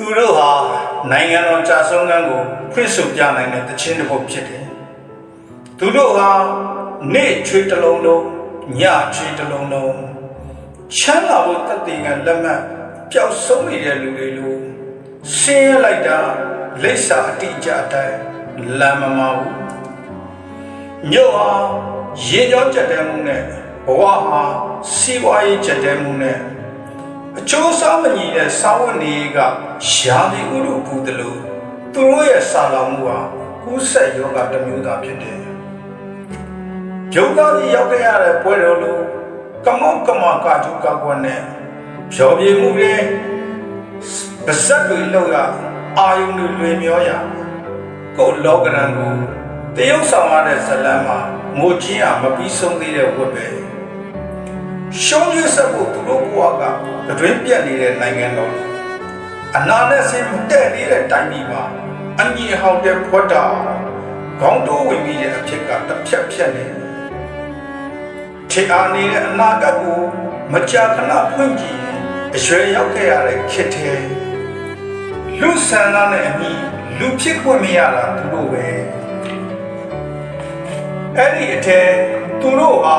သူတို့ဟာနိုင်ငံတော်ကြာဆုံးခန်းကိုဖွင့်ဆိုပြနိုင်တဲ့တခြင်းတစ်ပုဒ်ဖြစ်တယ်။သူတို့ဟာနေ့ချွေးတစ်လုံးလုံးညချွေးတစ်လုံးလုံးချမ်းသာဖို့တည်ငါလက်မှတ်ပျောက်ဆုံးနေတဲ့လူတွေလိုဆင်းရဲလိုက်တာလိပ်စာအတိအကျအတိုင်းလမ်းမမဘူး။မြို့ဟာရေကြောကြက်တဲမှုနဲ့ဘဝဟာစီးပွားရေးကြက်တဲမှုနဲ့အကျိုးစားမညီတဲ့စာဝတ်နေကရာသီဥတုပူတယ်လို့သူတို့ရဲ့စာလောင်မှုဟာကူးစက်ယောဂတစ်မျိုးသာဖြစ်တယ်။ရုပ်သားကြီးရောက်ခဲ့ရတဲ့ပွဲတော်လို့ကမောက်ကမကာကျူကကွက်နဲ့ဖြောပြမှုတွေပါဇက်တွေလောက်ရအာယုန်တွေလွေမျောရကိုယ်လောကရန်ကိုတရုပ်ဆောင်ရတဲ့ဇလန်းမှာငိုချင်းအောင်မပြီးဆုံးသေးတဲ့ဝတ်ပဲရှုံးရဆက်ဖို့သူတို့ဘဝကအတွင်းပြတ်နေတဲ့နိုင်ငံတော်အနာနဲ့ဆင်းတဲ့နေတဲ့တိုင်းပြည်မှာအညီဟောင်းတဲ့ဖွက်တာခေါင်းတိုးဝင်ပြီးတဲ့အဖြစ်ကတစ်ဖြတ်ဖြတ်နေထေအားနေတဲ့အနာဂတ်ကိုမကြာခဏဖွင့်ကြည့်အရွယ်ရောက်ခဲ့ရတဲ့ခေတ်ထဲလူဆန္ဒနဲ့အညီလူဖြစ်ခွင့်မရတာသူတို့ပဲအဲ့ဒီအထက်သူတို့ဟာ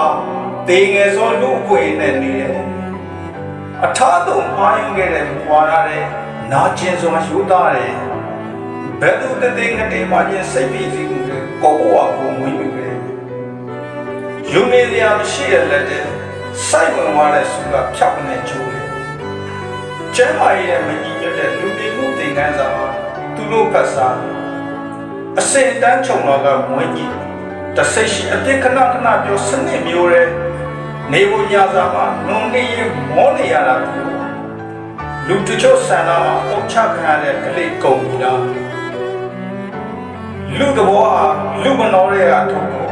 တေငယ်စောလူအခွင့်နဲ့နေတယ်အထာတုံအားယူခဲ့တဲ့ဘွာရတဲ့နာကျင်စွာယူသားတယ်ဘယ်သူတည်ငယ်တေမှချင်းစိတ်ပြီးစီမှုတွေကိုဘဝကိုမွေးမြူခဲ့ယူနေရမရှိတဲ့လက်တဲ့စိုက်ဝင်သွားတဲ့စုကဖြောက်နေချိုးတယ်ကျမ်းမာရဲ့မကြီးမြတ်တဲ့လူတွေမှုသင်ခန်းစာသူတို့ဖတ်စာအစင်တန်းချုံတော်ကမွေးကြီးတဆိတ်ရှိအပြစ်ခဏခဏပြောစနစ်မျိုးတဲ့နေဖို့ညစာမှာနုံနေရမောနေရတာလူတချို့ဆန္ဒမှာအုတ်ချခံရတဲ့ကလေးကုန်ပြီလားလူတဘောအားလူမနှောတဲ့အားထုတ်ဖို့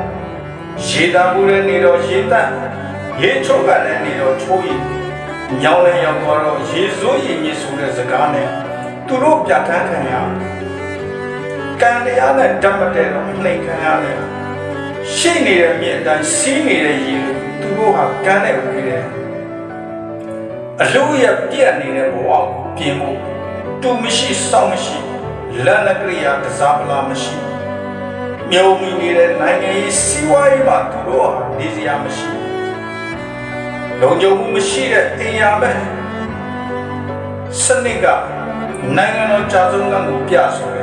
ရေတံပူတဲ့နေတော့ရေတန့်ရေချုပ်ကလည်းနေတော့ချိုးရင်ညောင်းလည်းရောက်တော့ရေစိုးရင်ကြီးဆိုတဲ့စကားနဲ့သူတို့ပြဋ္ဌာန်းခံရကံတရားနဲ့ဓမ္မတဲ့တော့နှိမ်ခံရတယ်ရှိနေတဲ့မြင့်အတိုင်းစီးနေတဲ့ရေသူတို့ဟာကန်းနဲ့ဝေးတယ်အလို့ရပြက်နေတဲ့ဘဝကိုပြင်ဖို့တူမရှိစောင့်မရှိလက်နက်ကရိယာကစားပလာမရှိမြုံမိနေတဲ့နိုင်ငံရေးစီးပွားရေးမှာသူတို့ဟာနေစရာမရှိလုံခြုံမှုမရှိတဲ့အိမ်ယာမဲ့စနစ်ကနိုင်ငံတော်ကြာဆုံးကကိုပြဆို